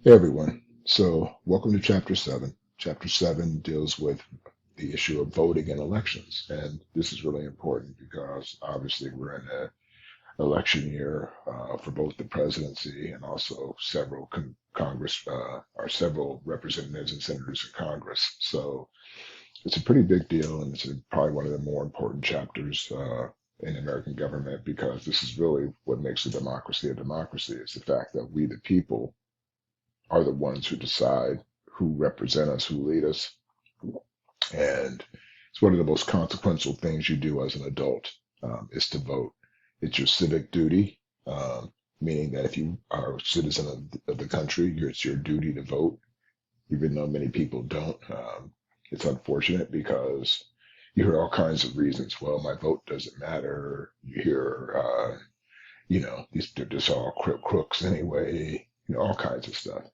Hey everyone. So, welcome to Chapter 7. Chapter 7 deals with the issue of voting in elections. And this is really important because obviously we're in an election year for both the presidency and also several Congress, or several representatives and senators in Congress. So, it's a pretty big deal, and it's probably one of the more important chapters in American government because this is really what makes a democracy. It's the fact that we, the people, are the ones who decide who represent us, who lead us. And it's one of the most consequential things you do as an adult is to vote. It's your civic duty, meaning that if you are a citizen of the country, it's your duty to vote, even though many people don't. It's unfortunate because you hear all kinds of reasons. Well, my vote doesn't matter. You hear, they're just all crooks anyway, all kinds of stuff.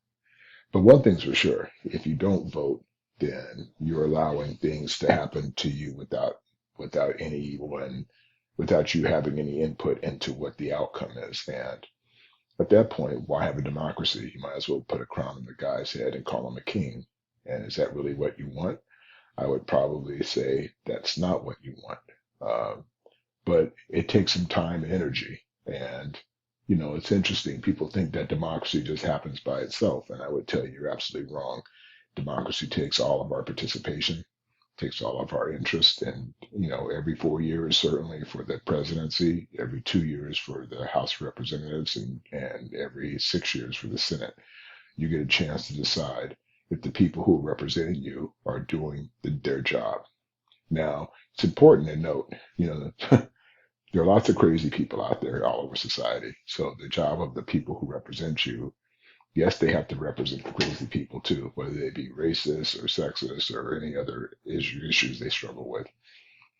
But one thing's for sure, if you don't vote, then you're allowing things to happen to you without anyone, without you having any input into what the outcome is. And at that point, why have a democracy? You might as well put a crown on the guy's head and call him a king. And is that really what you want? I would probably say that's not what you want. Uh, but it takes some time and energy. And, it's interesting. People think that democracy just happens by itself. And I would tell you, you're absolutely wrong. Democracy takes all of our participation, takes all of our interest. And, every 4 years, certainly for the presidency, every 2 years for the House of Representatives, and every 6 years for the Senate, you get a chance to decide if the people who are representing you are doing their job. Now, it's important to note, there are lots of crazy people out there all over society. So the job of the people who represent you, yes, they have to represent the crazy people too, whether they be racist or sexist or any other issues they struggle with.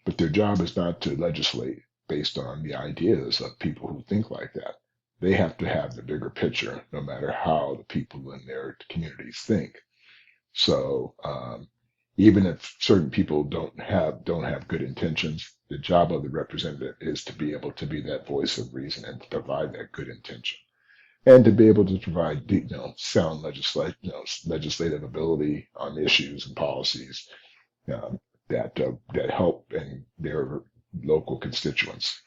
But their job is not to legislate based on the ideas of people who think like that. They have to have the bigger picture, no matter how the people in their communities think. So even if certain people don't have good intentions, the job of the representative is to be able to be that voice of reason and to provide that good intention, and to be able to provide sound legislative ability on issues and policies that help in their local constituents.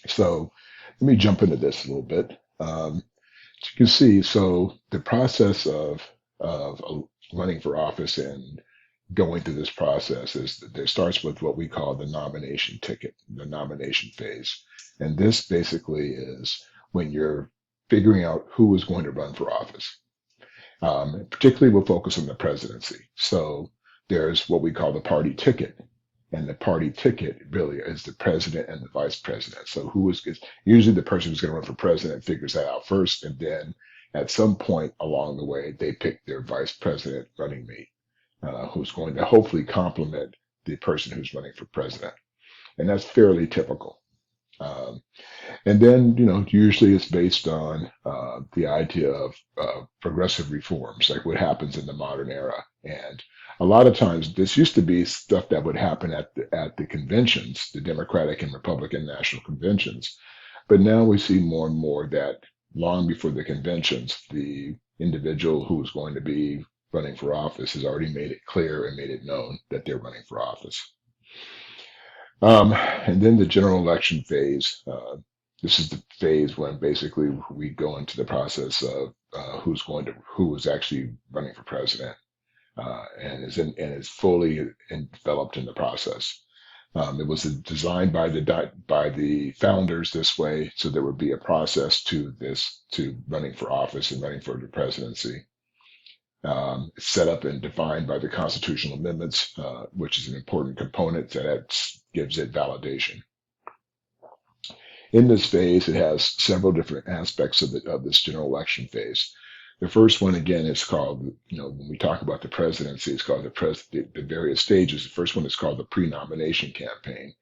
So let me jump into this a little bit. As you can see, so the process of running for office and going through this process is that there starts with what we call the nomination ticket, the nomination phase. And this basically is when you're figuring out who is going to run for office. Particularly, we'll focus on the presidency. So there's what we call the party ticket. And the party ticket really is the president and the vice president. So usually the person who's going to run for president figures that out first. And then at some point along the way, they pick their vice president running mate, who's going to hopefully complement the person who's running for president. And that's fairly typical. Um, and then, usually it's based on the idea of progressive reforms, like what happens in the modern era. And a lot of times, this used to be stuff that would happen at the conventions, the Democratic and Republican national conventions. But now we see more and more that long before the conventions, the individual who is going to be running for office has already made it clear and made it known that they're running for office. And then the general election phase. This is the phase when basically we go into the process of who is actually running for president, and is fully developed in the process. It was designed by the founders this way, so there would be a process to running for office and running for the presidency. It's set up and defined by the constitutional amendments, which is an important component that gives it validation. In this phase, it has several different aspects of this general election phase. The first one, again, is called, when we talk about the presidency, it's called the various stages. The first one is called the pre-nomination campaign.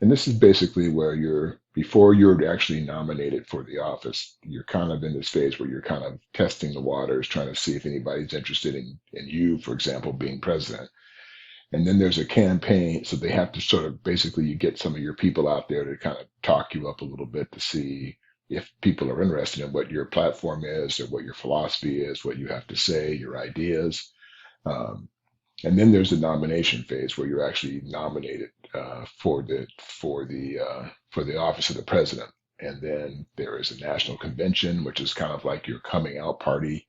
And this is basically where before you're actually nominated for the office, you're kind of in this phase where you're kind of testing the waters, trying to see if anybody's interested in you, for example, being president. And then there's a campaign. So they have to sort of basically you get some of your people out there to kind of talk you up a little bit to see if people are interested in what your platform is or what your philosophy is, what you have to say, your ideas. Um, and then there's the nomination phase where you're actually nominated for the office of the president. And then there is a national convention, which is kind of like your coming out party.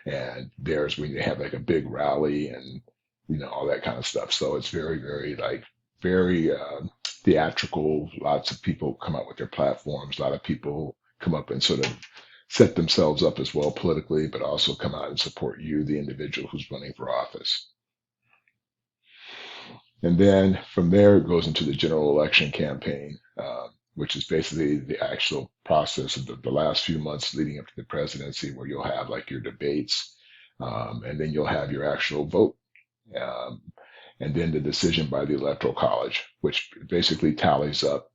And there's when you have like a big rally and all that kind of stuff. So it's very, very like very theatrical. Lots of people come out with their platforms. A lot of people come up and sort of set themselves up as well politically, but also come out and support you, the individual who's running for office. And then from there, it goes into the general election campaign, which is basically the actual process of the last few months leading up to the presidency, where you'll have like your debates, and then you'll have your actual vote, um, and then the decision by the Electoral College, which basically tallies up,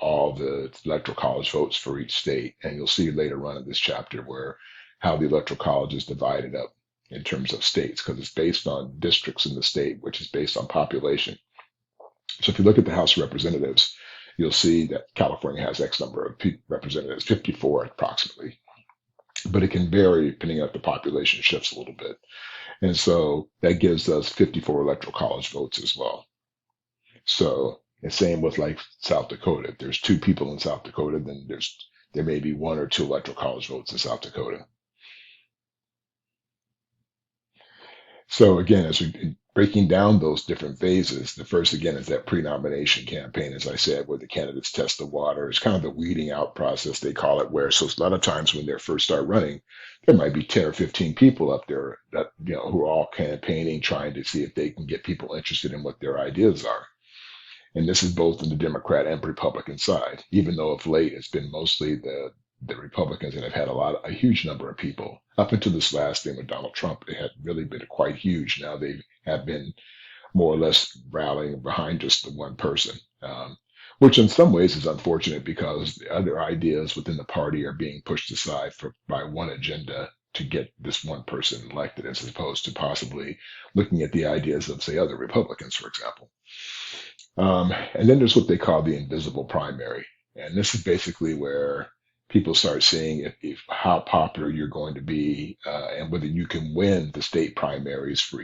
all the Electoral College votes for each state. And you'll see later on in this chapter where how the Electoral College is divided up in terms of states, because it's based on districts in the state, which is based on population. So if you look at the House of Representatives, you'll see that California has X number of representatives, 54 approximately, but it can vary depending on if the population shifts a little bit. And so that gives us 54 electoral college votes as well. So the same with like South Dakota. If there's two people in South Dakota, then there may be one or two electoral college votes in South Dakota. So again, as we breaking down those different phases, the first again is that pre-nomination campaign, as I said, where the candidates test the water. It's kind of the weeding out process, they call it, where so a lot of times when they first start running, there might be 10 or 15 people up there that who are all campaigning, trying to see if they can get people interested in what their ideas are. And this is both in the Democrat and Republican side, even though of late it's been mostly the Republicans that have had a huge number of people. Up until this last thing with Donald Trump, it had really been quite huge. Now they have been more or less rallying behind just the one person, which in some ways is unfortunate because the other ideas within the party are being pushed aside by one agenda to get this one person elected, as opposed to possibly looking at the ideas of, say, other Republicans, for example. And then there's what they call the invisible primary. And this is basically where people start seeing if how popular you're going to be, and whether you can win the state primaries for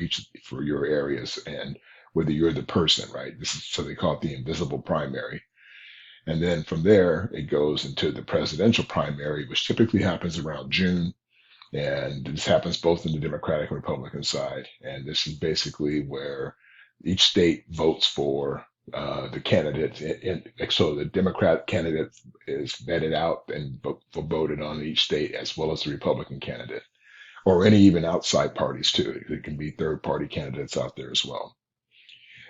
your areas, and whether you're the person, right? This is so they call it the invisible primary. And then from there, it goes into the presidential primary, which typically happens around June. And this happens both in the Democratic and Republican side. And this is basically where each state votes for the candidate. So the Democrat candidate is vetted out and voted on in each state, as well as the Republican candidate, or any even outside parties too. It can be third party candidates out there as well.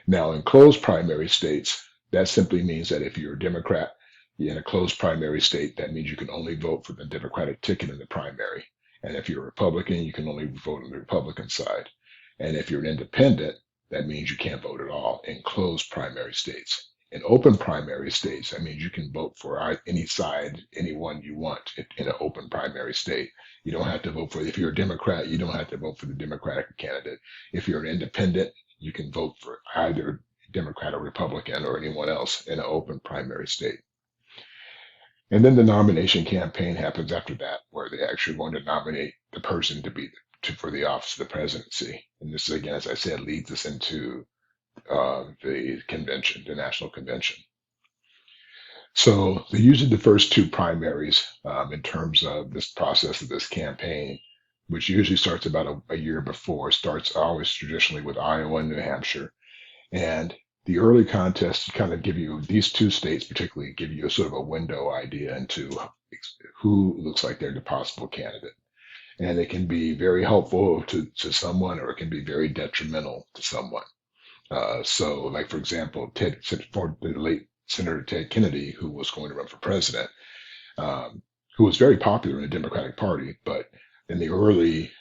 Now, in closed primary states, that simply means that if you're a Democrat in a closed primary state, that means you can only vote for the Democratic ticket in the primary. And if you're a Republican, you can only vote on the Republican side. And if you're an independent, that means you can't vote at all in closed primary states. In open primary states, that means you can vote for any side, anyone you want in an open primary state. You don't have to vote for, if you're a Democrat, you don't have to vote for the Democratic candidate. If you're an independent, you can vote for either Democrat or Republican or anyone else in an open primary state. And then the nomination campaign happens after that, where they actually want to nominate the person for the office of the presidency. And this, again, as I said, leads us into the convention, the national convention. So usually the first two primaries, in terms of this process of this campaign, which usually starts about a year before, starts always traditionally with Iowa and New Hampshire. And the early contests kind of give you, these two states particularly give you a sort of a window idea into who looks like they're the possible candidate. And it can be very helpful to someone, or it can be very detrimental to someone. So like, for example, for the late Senator Ted Kennedy, who was going to run for president, who was very popular in the Democratic Party, but in the early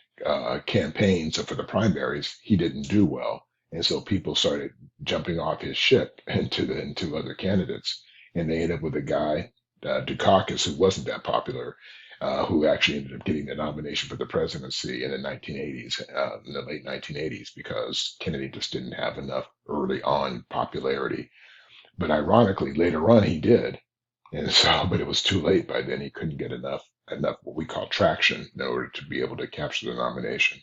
campaigns for the primaries, he didn't do well. And so people started jumping off his ship into other candidates. And they ended up with a guy, Dukakis, who wasn't that popular, who actually ended up getting the nomination for the presidency in the 1980s, in the late 1980s, because Kennedy just didn't have enough early on popularity. But ironically, later on he did. And so, but it was too late by then. He couldn't get enough what we call traction in order to be able to capture the nomination.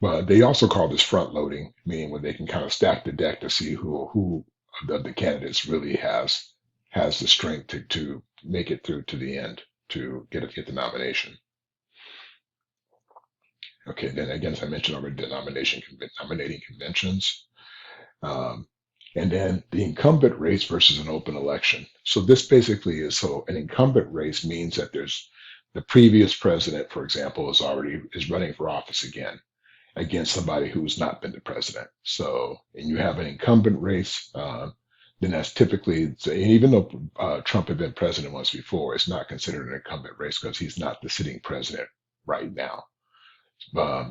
But they also call this front loading, meaning when they can kind of stack the deck to see who of the candidates really has the strength to make it through to the end to get the nomination. Okay, then again, as I mentioned already, the nominating conventions. Um, and then the incumbent race versus an open election. So this basically is so an incumbent race means that there's the previous president, for example, is running for office again against somebody who's not been the president. So, and you have an incumbent race, then that's typically, so even though Trump had been president once before, it's not considered an incumbent race because he's not the sitting president right now,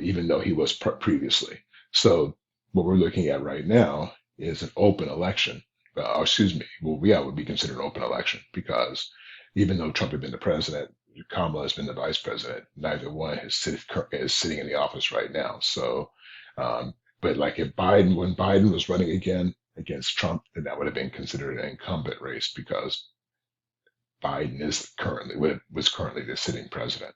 even though he was previously. So, what we're looking at right now is an open election. Excuse me. Well, yeah, it would be considered an open election because even though Trump had been the president, Kamala has been the vice president. Neither one is sitting in the office right now. So, but like if when Biden was running again against Trump, then that would have been considered an incumbent race because Biden was currently the sitting president.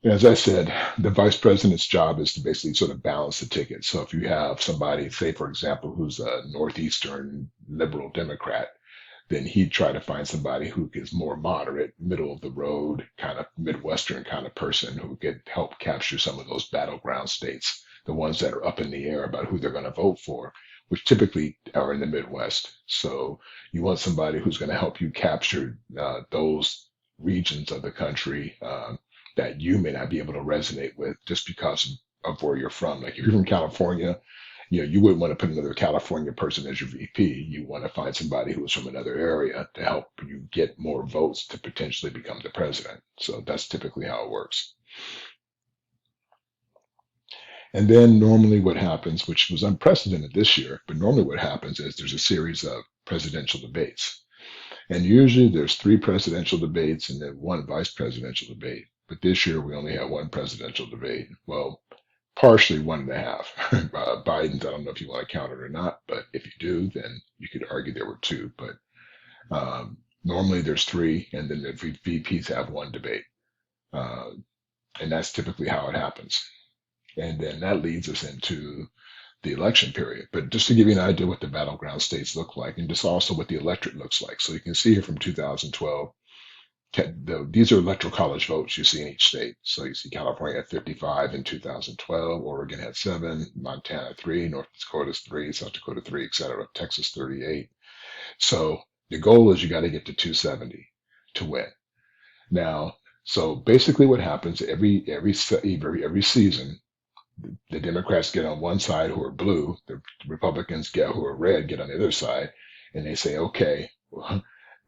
As I said, the vice president's job is to basically sort of balance the ticket. So if you have somebody, say, for example, who's a Northeastern liberal Democrat, then he'd try to find somebody who is more moderate, middle of the road, kind of Midwestern kind of person who could help capture some of those battleground states, the ones that are up in the air about who they're going to vote for, which typically are in the Midwest. So you want somebody who's going to help you capture those regions of the country that you may not be able to resonate with just because of where you're from. Like if you're from California, you wouldn't want to put another California person as your VP. You want to find somebody who is from another area to help you get more votes to potentially become the president. So that's typically how it works. And then normally what happens, which was unprecedented this year, but normally what happens is there's a series of presidential debates. And usually there's 3 presidential debates and then 1 vice presidential debate. But this year we only had 1 presidential debate. Well, partially 1.5. Biden's, I don't know if you want to count it or not, but if you do, then you could argue there were 2. But normally there's 3, and then the VPs have 1 debate. Uh, and that's typically how it happens. And then that leads us into the election period. But just to give you an idea what the battleground states look like, and just also what the electorate looks like. So you can see here from 2012, these are electoral college votes you see in each state. So you see California had 55 in 2012, Oregon had 7, Montana 3, North Dakota 3, South Dakota 3, etc. Texas 38. So the goal is you got to get to 270 to win. Now, so basically what happens every season, the Democrats get on one side who are blue, the Republicans who are red get on the other side, and they say, okay,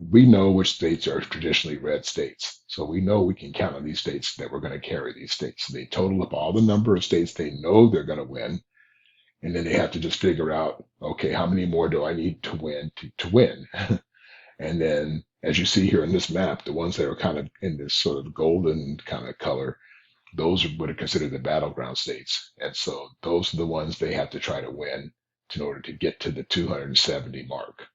we know which states are traditionally red states. So we know we can count on these states that we're going to carry these states. So they total up all the number of states they know they're going to win. And then they have to just figure out, okay, how many more do I need to win to win? And then as you see here in this map, the ones that are kind of in this sort of golden kind of color, those are what are considered the battleground states. And so those are the ones they have to try to win in order to get to the 270 mark.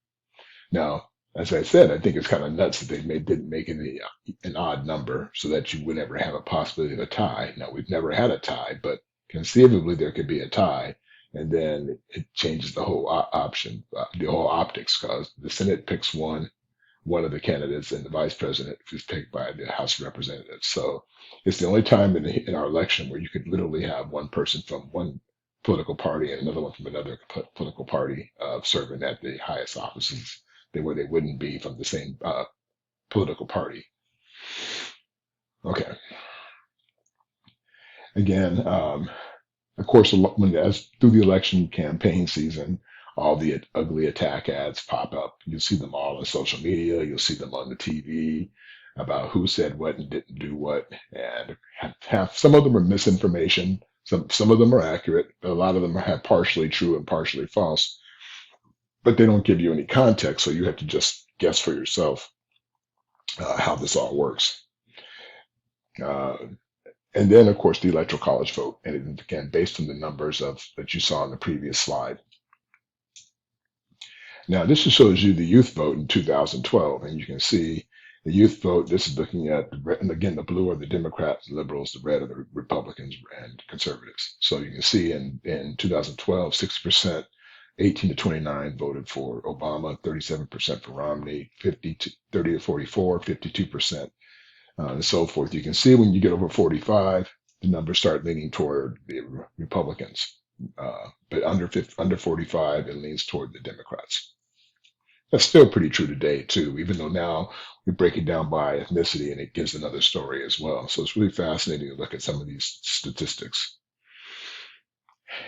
Now, as I said, I think it's kind of nuts that didn't make it an odd number so that you would never have a possibility of a tie. Now, we've never had a tie, but conceivably there could be a tie. And then it changes the whole option, the whole optics, because the Senate picks one of the candidates, and the vice president is picked by the House of Representatives. So it's the only time in our election where you could literally have one person from one political party and another one from another political party serving at the highest offices where they wouldn't be from the same political party. Okay. Again, of course, as through the election campaign season, all the ugly attack ads pop up. You'll see them all on social media. You'll see them on the TV about who said what and didn't do what. And some of them are misinformation. Some of them are accurate, but a lot of them are partially true and partially false. But they don't give you any context, so you have to just guess for yourself how this all works. Uh, and then, of course, the electoral college vote. And again, based on the numbers that you saw in the previous slide. Now, this just shows you the youth vote in 2012, and you can see the youth vote. This is looking at the red, and again, the blue are the Democrats, the liberals, the red are the Republicans and conservatives. So you can see in 2012, 6%, 18 to 29 voted for Obama, 37% for Romney, 50 to 30 to 44, 52%, and so forth. You can see when you get over 45, the numbers start leaning toward the Republicans. But under 45, it leans toward the Democrats. That's still pretty true today, too, even though now we break it down by ethnicity and it gives another story as well. So it's really fascinating to look at some of these statistics.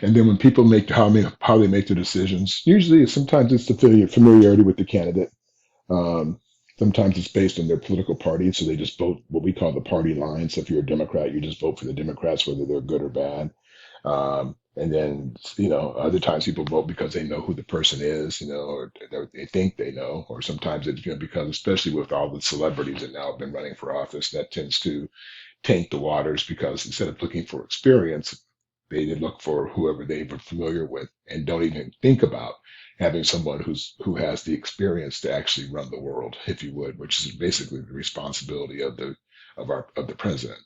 And then when people make how they make their decisions, usually sometimes it's the familiarity with the candidate. Um, Sometimes it's based on their political party, so they just vote what we call the party line. So if you're a Democrat, you just vote for the Democrats, whether they're good or bad. And then, other times people vote because they know who the person is, or they think they know, or sometimes it's because, especially with all the celebrities that now have been running for office, that tends to taint the waters because instead of looking for experience, they look for whoever they were familiar with and don't even think about having someone who has the experience to actually run the world, if you would, which is basically the responsibility of the president.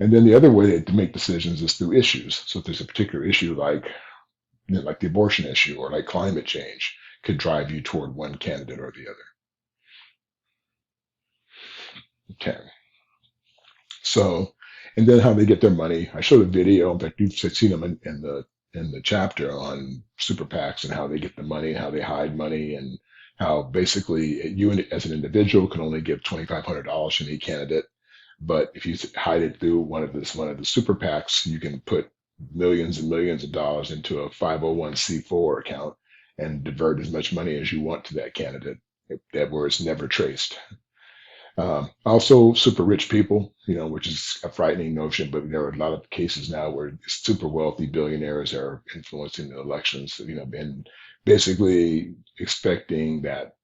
And then the other way to make decisions is through issues. So if there's a particular issue like the abortion issue or like climate change could drive you toward one candidate or the other. Okay. So, and then how they get their money. I showed a video. In fact, you've seen them in the chapter on super PACs and how they get the money, how they hide money, and how basically you as an individual can only give $2,500 to any candidate. But if you hide it through one of the super PACs, you can put millions and millions of dollars into a 501c4 account and divert as much money as you want to that candidate, where it's never traced. Also, super rich people, which is a frightening notion, but there are a lot of cases now where super wealthy billionaires are influencing the elections, and basically expecting that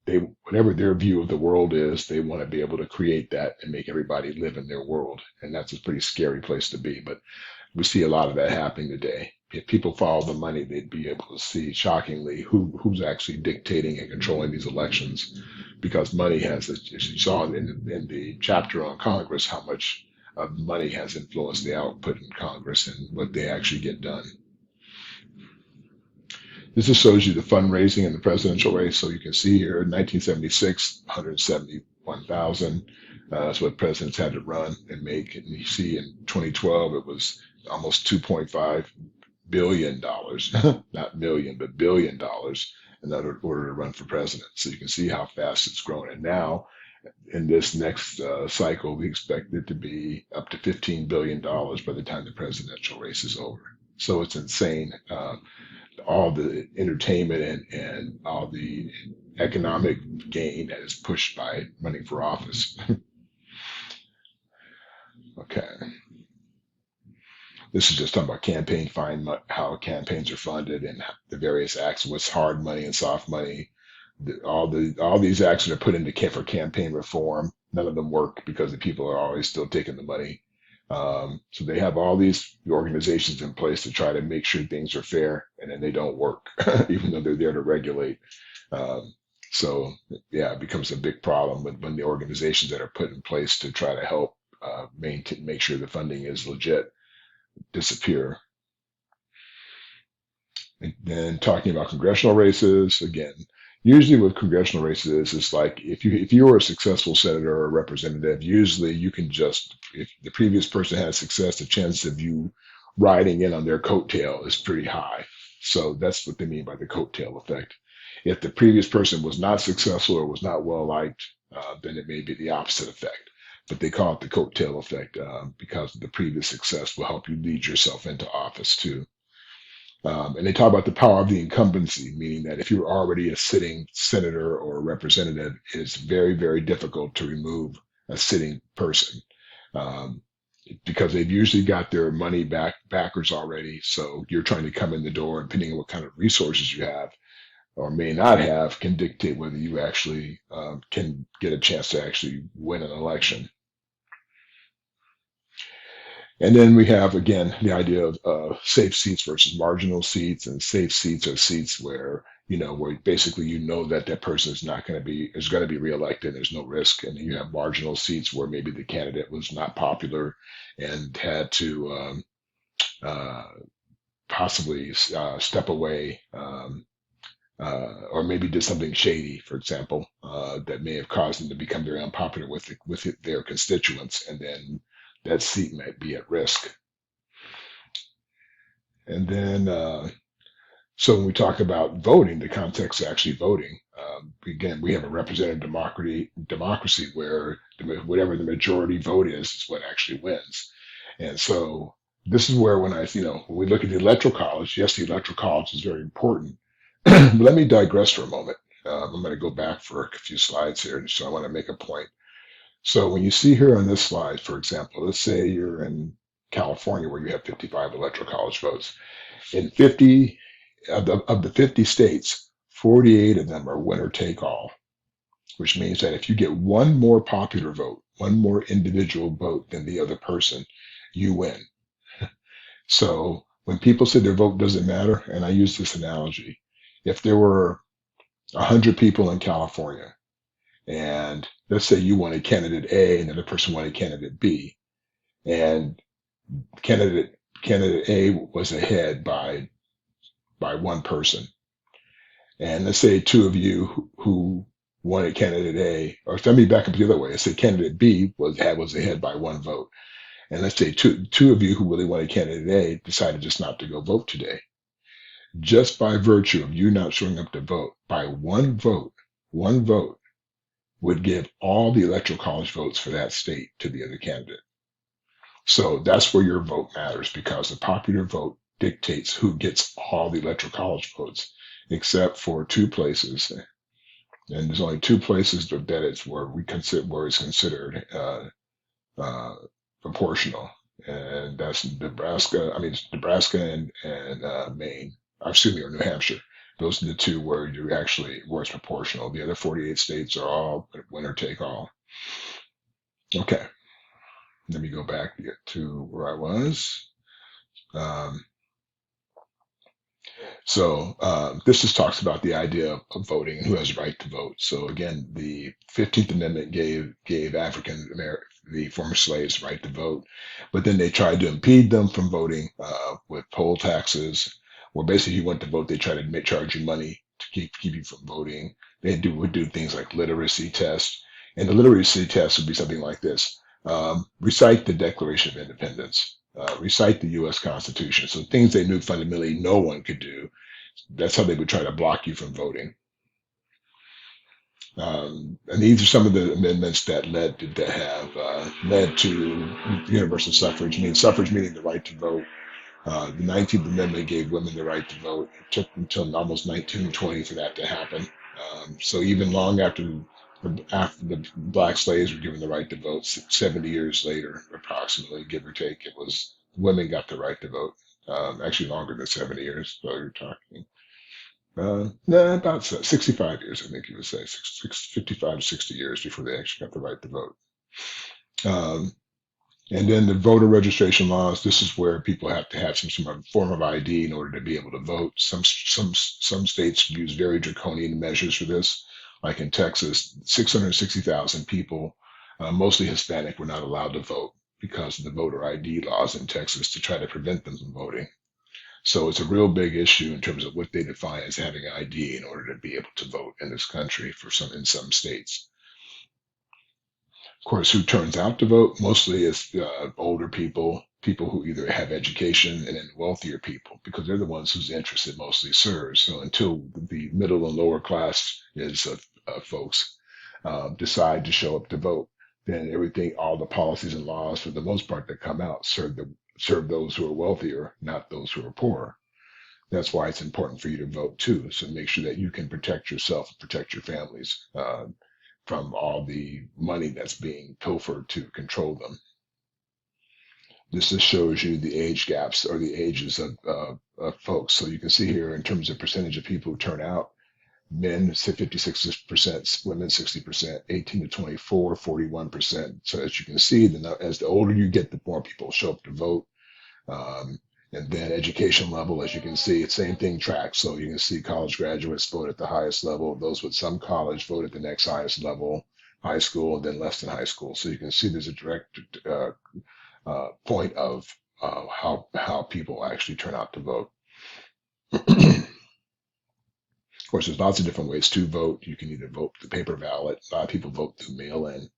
whatever their view of the world is, they want to be able to create that and make everybody live in their world. And that's a pretty scary place to be. But we see a lot of that happening today. If people follow the money, they'd be able to see shockingly who's actually dictating and controlling these elections, because money has, as you saw in the chapter on Congress, how much of money has influenced the output in Congress and what they actually get done. This just shows you the fundraising in the presidential race. So you can see here in 1976, 171,000. That's what presidents had to run and make. And you see in 2012, it was almost $2.5 billion, not million, but $billion in order to run for president. So you can see how fast it's grown. And now in this next cycle, we expect it to be up to $15 billion by the time the presidential race is over. So it's insane. All the entertainment and all the economic gain that is pushed by running for office. Okay. This is just talking about how campaigns are funded and the various acts, what's hard money and soft money. All these acts that are put into for campaign reform, none of them work because the people are always still taking the money. So they have all these organizations in place to try to make sure things are fair, and then they don't work, even though they're there to regulate. So yeah, it becomes a big problem when the organizations that are put in place to try to help make sure the funding is legit disappear. And then talking about congressional races, again, usually with congressional races, it's like if you were a successful senator or representative, usually you can just, if the previous person had success, the chance of you riding in on their coattail is pretty high. So that's what they mean by the coattail effect. If the previous person was not successful or was not well liked, then it may be the opposite effect. But they call it the coattail effect because the previous success will help you lead yourself into office too. And they talk about the power of the incumbency, meaning that if you're already a sitting senator or representative, it's very, very difficult to remove a sitting person because they've usually got their money backers already. So you're trying to come in the door, and depending on what kind of resources you have or may not have, can dictate whether you actually can get a chance to actually win an election. And then we have, again, the idea of safe seats versus marginal seats. And safe seats are seats where where basically that that person is going to be reelected. There's no risk, and you have marginal seats where maybe the candidate was not popular and had to uh, possibly step away, or maybe did something shady, for example, that may have caused them to become very unpopular with their constituents, and then that seat might be at risk. And then, so when we talk about voting, the context of actually voting, again, we have a representative democracy where whatever the majority vote is what actually wins. And so this is where when we look at the electoral college, yes, the electoral college is very important. But let me digress for a moment. I'm going to go back for a few slides here. So I want to make a point. So when you see here on this slide, for example, let's say you're in California where you have 55 electoral college votes. In 50 of the 50 states, 48 of them are winner take all, which means that if you get one more popular vote, one more individual vote than the other person, you win. So when people say their vote doesn't matter, and I use this analogy, if there were 100 people in California, and let's say you wanted candidate A and the other person wanted candidate B, and candidate A was ahead by one person, and let's say two of you who wanted candidate A, or let me back up the other way. Let's say candidate B was ahead by one vote, and let's say two of you who really wanted candidate A decided just not to go vote today. Just by virtue of you not showing up to vote, by one vote would give all the electoral college votes for that state to the other candidate. So that's where your vote matters, because the popular vote dictates who gets all the electoral college votes, except for two places. And there's only two places that it's where it's considered proportional, and that's Nebraska. I mean, it's Nebraska and Maine. Excuse me, or New Hampshire. Those are the two where where it's proportional. The other 48 states are all winner take all. Okay, let me go back to where I was. This just talks about the idea of voting and who has the right to vote. So again, the 15th Amendment gave African American, the former slaves, the right to vote, but then they tried to impede them from voting with poll taxes, where basically you went to vote, they tried to charge you money to keep you from voting. Would do things like literacy tests, and the literacy test would be something like this: recite the Declaration of Independence. Recite the U.S. Constitution. So things they knew fundamentally no one could do. That's how they would try to block you from voting. And these are some of the amendments that have led to universal suffrage. I mean, suffrage meaning the right to vote. The 19th Amendment gave women the right to vote. It took until almost 1920 for that to happen. So even long after the black slaves were given the right to vote, 70 years later, approximately, give or take, it was women got the right to vote. Actually, longer than 70 years. So you're talking about 65 years, I think you would say, 55 to 60 years before they actually got the right to vote. And then the voter registration laws. This is where people have to have some form of ID in order to be able to vote. Some states use very draconian measures for this. Like in Texas, 660,000 people, mostly Hispanic, were not allowed to vote because of the voter ID laws in Texas to try to prevent them from voting. So it's a real big issue in terms of what they define as having ID in order to be able to vote in this country in some states. Of course, who turns out to vote mostly is older people who either have education, and then wealthier people, because they're the ones whose interest it mostly serves. So until the middle and lower class folks decide to show up to vote, then all the policies and laws for the most part that come out serve those who are wealthier, not those who are poor. That's why it's important for you to vote too. So make sure that you can protect yourself and protect your families from all the money that's being pilfered to control them. This just shows you the age gaps or the ages of folks. So you can see here in terms of percentage of people who turn out, men 56%, women 60%, 18 to 24, 41%. So as you can see, as the older you get, the more people show up to vote. And then education level, as you can see, same thing tracks. So you can see college graduates vote at the highest level. Those with some college vote at the next highest level, high school, and then less than high school. So you can see there's a direct point of how people actually turn out to vote. Of course, there's lots of different ways to vote. You can either vote the paper ballot. A lot of people vote through mail-in.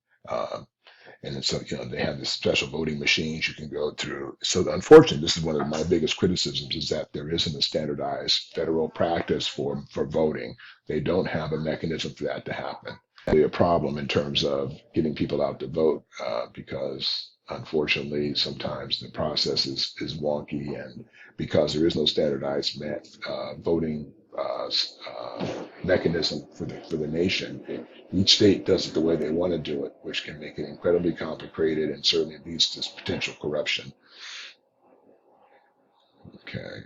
And then so, they have this special voting machines you can go through. So unfortunately, this is one of my biggest criticisms is that there isn't a standardized federal practice for voting. They don't have a mechanism for that to happen. Really a problem in terms of getting people out to vote because unfortunately, sometimes the process is wonky, and because there is no standardized voting mechanism for the nation, each state does it the way they want to do it, which can make it incredibly complicated and certainly leads to potential corruption. Okay.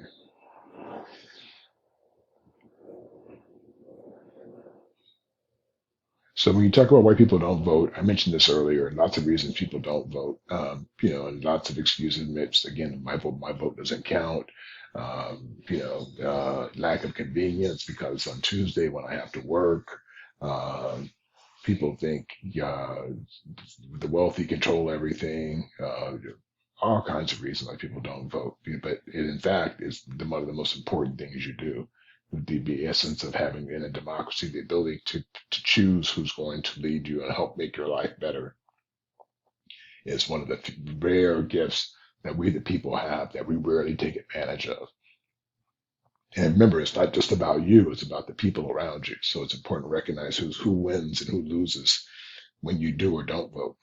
So when you talk about why people don't vote, I mentioned this earlier. Lots of reasons people don't vote. And lots of excuses. Myths. Again, my vote doesn't count. Lack of convenience because on Tuesday when I have to work. People think the wealthy control everything. All kinds of reasons why people don't vote, but it in fact is one of the most important things you do. The essence of having in a democracy the ability to choose who's going to lead you and help make your life better is one of the rare gifts that we the people have that we rarely take advantage of. And remember, it's not just about you, it's about the people around you. So it's important to recognize who wins and who loses when you do or don't vote.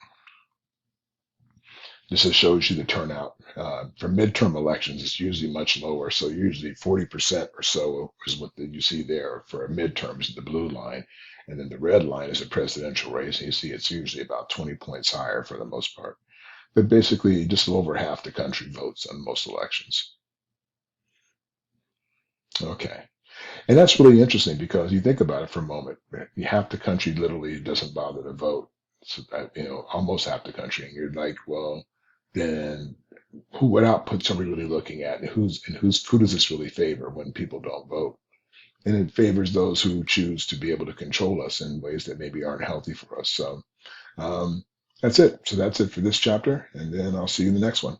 This just shows you the turnout. For midterm elections, it's usually much lower. So usually 40% or so is what you see there for midterms, the blue line. And then the red line is a presidential race. And you see it's usually about 20 points higher for the most part. But basically, just over half the country votes on most elections. Okay. And that's really interesting because you think about it for a moment. Half the country literally doesn't bother to vote. So almost half the country. And you're like, well, then what outputs are we really looking at? And who does this really favor when people don't vote? And it favors those who choose to be able to control us in ways that maybe aren't healthy for us. So that's it. So that's it for this chapter. And then I'll see you in the next one.